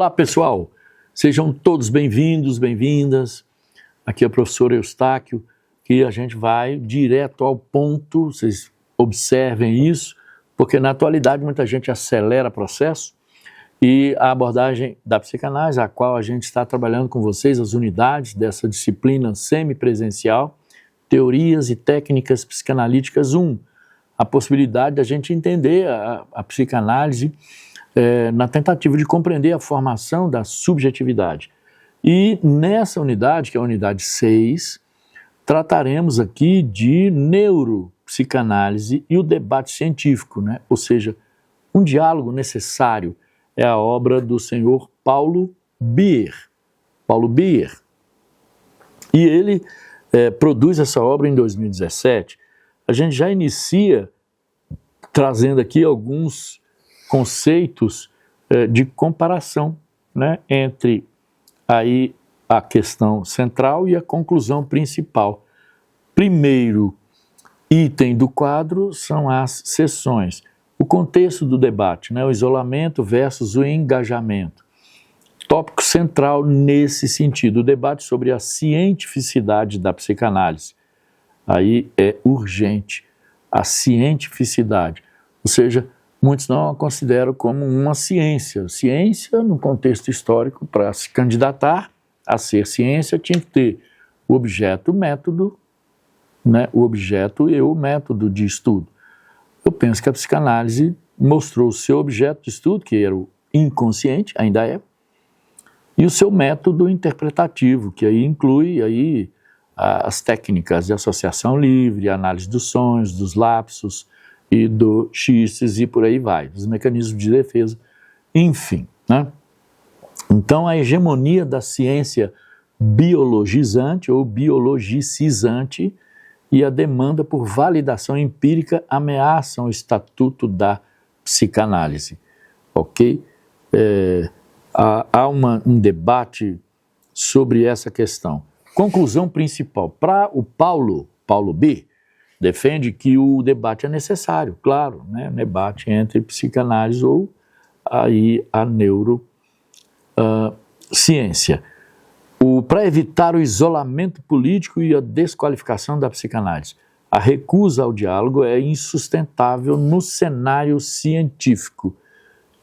Olá, pessoal! Sejam todos bem-vindos, bem-vindas. Aqui é o professor Eustáquio, que a gente vai direto ao ponto, vocês observem isso, porque na atualidade muita gente acelera o processo e a abordagem da psicanálise, a qual a gente está trabalhando com vocês, as unidades dessa disciplina semipresencial, Teorias e Técnicas Psicanalíticas 1, a possibilidade da gente entender a psicanálise na tentativa de compreender a formação da subjetividade. E nessa unidade, que é a unidade 6, trataremos aqui de neuropsicanálise e o debate científico, né? Ou seja, um diálogo necessário. É a obra do senhor Paulo Bierr. Paulo Bierr. E ele produz essa obra em 2017. A gente já inicia trazendo aqui alguns conceitos de comparação, né, entre aí a questão central e a conclusão principal. Primeiro item do quadro são as sessões. O contexto do debate, né, o isolamento versus o engajamento. Tópico central nesse sentido, o debate sobre a cientificidade da psicanálise. Aí é urgente a cientificidade, ou seja, muitos não a consideram como uma ciência. Ciência, no contexto histórico, para se candidatar a ser ciência, tinha que ter o objeto, o método, né? O objeto e o método de estudo. Eu penso que a psicanálise mostrou o seu objeto de estudo, que era o inconsciente, ainda é, e o seu método interpretativo, que aí inclui aí as técnicas de associação livre, análise dos sonhos, dos lapsos e do xistes e por aí vai, dos mecanismos de defesa, enfim, né? Então a hegemonia da ciência biologizante ou biologicizante e a demanda por validação empírica ameaçam o estatuto da psicanálise, ok? Há um debate sobre essa questão. Conclusão principal, para o Paulo B., defende que o debate é necessário, claro, né? Debate entre psicanálise ou aí a neurociência. Para evitar o isolamento político e a desqualificação da psicanálise, a recusa ao diálogo é insustentável no cenário científico.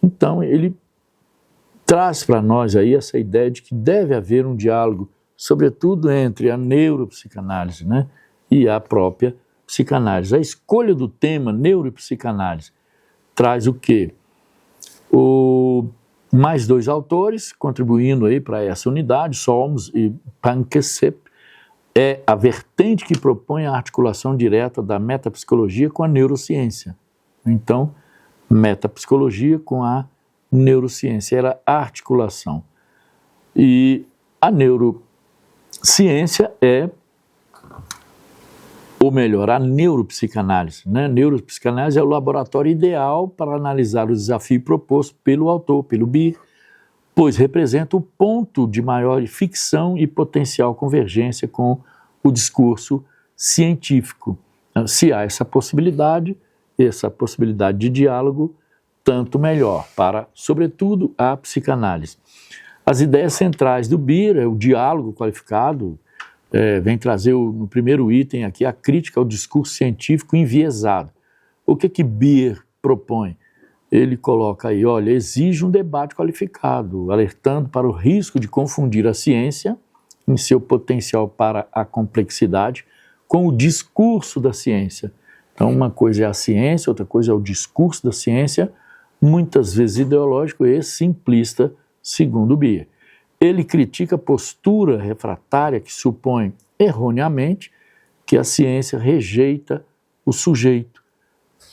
Então, ele traz para nós aí essa ideia de que deve haver um diálogo, sobretudo entre a neuropsicanálise, né, e a própria psicanálise. A escolha do tema neuropsicanálise traz o quê? Mais dois autores contribuindo aí para essa unidade, Solms e Panksepp, é a vertente que propõe a articulação direta da metapsicologia com a neurociência. Então, metapsicologia com a neurociência, era a articulação. E a neurociência ou melhor, a neuropsicanálise, né? Neuropsicanálise é o laboratório ideal para analisar o desafio proposto pelo autor, pelo Bierr, pois representa o ponto de maior ficção e potencial convergência com o discurso científico. Se há essa possibilidade de diálogo, tanto melhor para, sobretudo, a psicanálise. As ideias centrais do Bierr é o diálogo qualificado, vem trazer no primeiro item aqui a crítica ao discurso científico enviesado. O que Bierr propõe? Ele coloca aí, olha, exige um debate qualificado, alertando para o risco de confundir a ciência, em seu potencial para a complexidade, com o discurso da ciência. Então, uma coisa é a ciência, outra coisa é o discurso da ciência, muitas vezes ideológico e simplista, segundo Bierr. Ele critica a postura refratária que supõe, erroneamente, que a ciência rejeita o sujeito.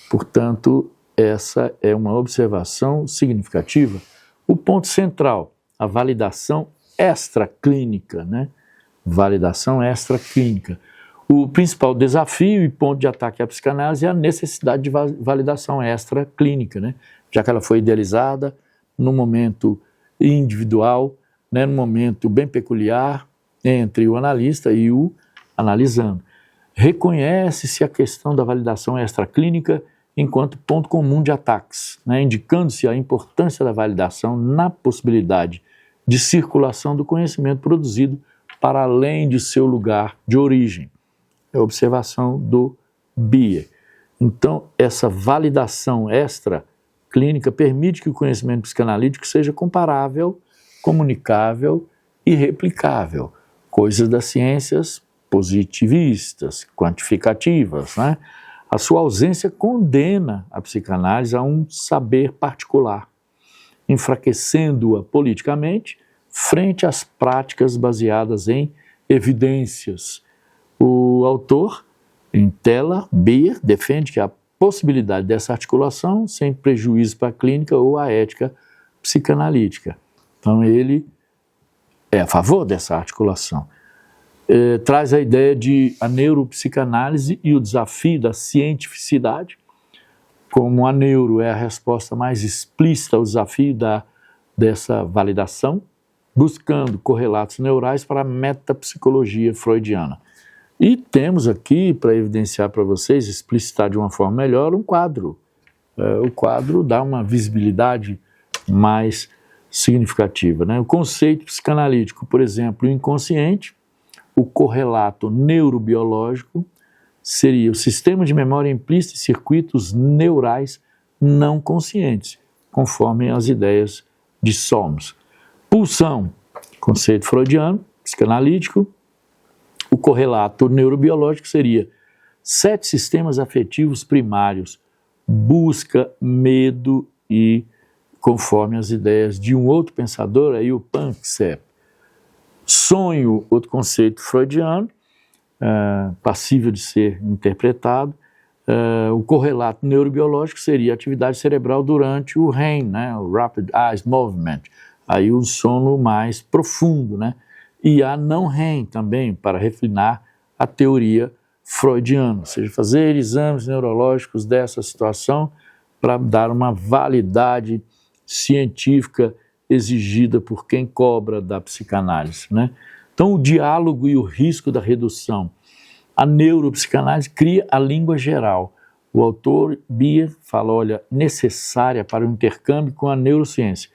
Portanto, essa é uma observação significativa. O ponto central, a validação extraclínica, né? Validação extraclínica. O principal desafio e ponto de ataque à psicanálise é a necessidade de validação extraclínica, né? Já que ela foi idealizada no momento individual, né, num momento bem peculiar entre o analista e o analisando. Reconhece-se a questão da validação extraclínica enquanto ponto comum de ataques, né, indicando-se a importância da validação na possibilidade de circulação do conhecimento produzido para além de seu lugar de origem. É a observação do Beer. Então, essa validação extra-clínica permite que o conhecimento psicanalítico seja comparável, comunicável e replicável, coisas das ciências positivistas, quantificativas, né? A sua ausência condena a psicanálise a um saber particular, enfraquecendo-a politicamente frente às práticas baseadas em evidências. O autor, em tela, Beer, defende que a possibilidade dessa articulação sem prejuízo para a clínica ou a ética psicanalítica. Então ele é a favor dessa articulação. Traz a ideia de a neuropsicanálise e o desafio da cientificidade, como a neuro é a resposta mais explícita ao desafio dessa validação, buscando correlatos neurais para a metapsicologia freudiana. E temos aqui, para evidenciar para vocês, explicitar de uma forma melhor, um quadro. O quadro dá uma visibilidade mais significativa, né? O conceito psicanalítico, por exemplo, o inconsciente, o correlato neurobiológico seria o sistema de memória implícita e circuitos neurais não conscientes, conforme as ideias de Solms. Pulsão, conceito freudiano, psicanalítico. O correlato neurobiológico seria 7 sistemas afetivos primários, busca, medo e, conforme as ideias de um outro pensador, aí o Panksepp. Sonho, outro conceito freudiano, passível de ser interpretado. O correlato neurobiológico seria a atividade cerebral durante o REM, né, o Rapid Eye Movement, aí um sono mais profundo, né? E a não REM também, para refinar a teoria freudiana, ou seja, fazer exames neurológicos dessa situação para dar uma validade científica exigida por quem cobra da psicanálise, né? Então, o diálogo e o risco da redução. A neuropsicanálise cria a língua geral. O autor Beer fala, olha, necessária para o intercâmbio com a neurociência.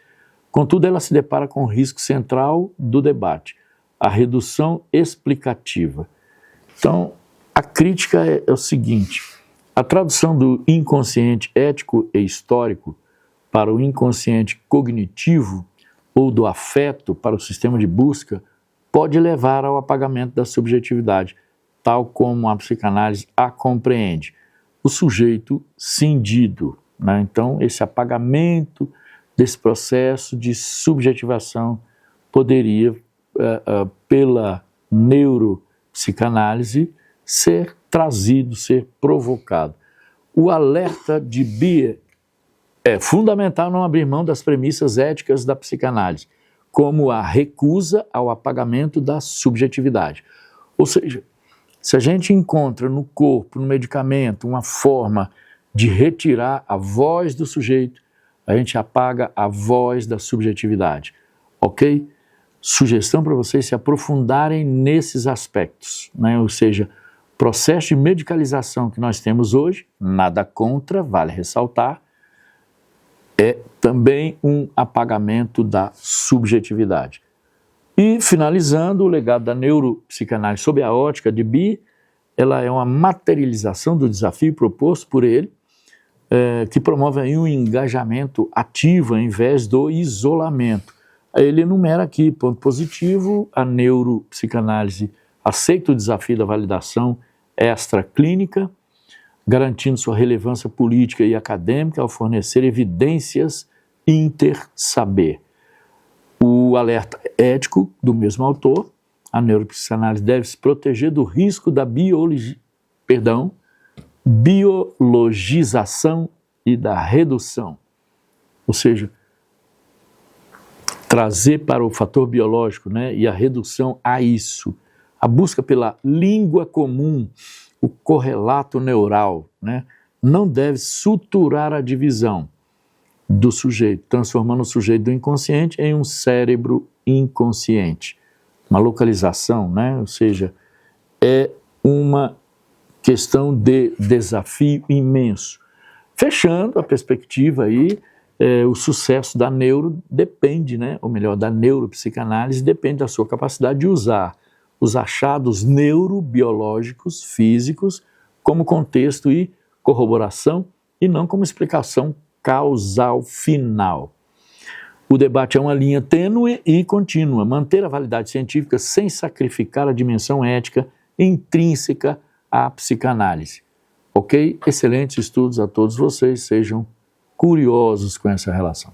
Contudo, ela se depara com o risco central do debate, a redução explicativa. Então, a crítica é o seguinte: a tradução do inconsciente ético e histórico para o inconsciente cognitivo ou do afeto para o sistema de busca pode levar ao apagamento da subjetividade, tal como a psicanálise a compreende. O sujeito cindido, né? Então, esse apagamento desse processo de subjetivação poderia, pela neuropsicanálise, ser trazido, ser provocado. O alerta de Beer é fundamental não abrir mão das premissas éticas da psicanálise, como a recusa ao apagamento da subjetividade. Ou seja, se a gente encontra no corpo, no medicamento, uma forma de retirar a voz do sujeito, a gente apaga a voz da subjetividade, ok? Sugestão para vocês se aprofundarem nesses aspectos, né? Ou seja, processo de medicalização que nós temos hoje, nada contra, vale ressaltar, é também um apagamento da subjetividade. E, finalizando, o legado da neuropsicanálise sob a ótica de Beer, ela é uma materialização do desafio proposto por ele, que promove aí um engajamento ativo ao invés do isolamento. Ele enumera aqui, ponto positivo, a neuropsicanálise aceita o desafio da validação extraclínica, garantindo sua relevância política e acadêmica ao fornecer evidências inter-saber. O alerta ético do mesmo autor, a neuropsicanálise deve se proteger do risco da biologização e da redução. Ou seja, trazer para o fator biológico, né, e a redução a isso. A busca pela língua comum, o correlato neural, né, não deve suturar a divisão do sujeito, transformando o sujeito do inconsciente em um cérebro inconsciente. Uma localização, né, ou seja, é uma questão de desafio imenso. fechando a perspectiva aí, o sucesso da neuro depende, né, ou melhor, da neuropsicanálise depende da sua capacidade de usar os achados neurobiológicos, físicos, como contexto e corroboração, e não como explicação causal final. O debate é uma linha tênue e contínua, manter a validade científica sem sacrificar a dimensão ética intrínseca à psicanálise. Ok? Excelentes estudos a todos vocês, sejam curiosos com essa relação.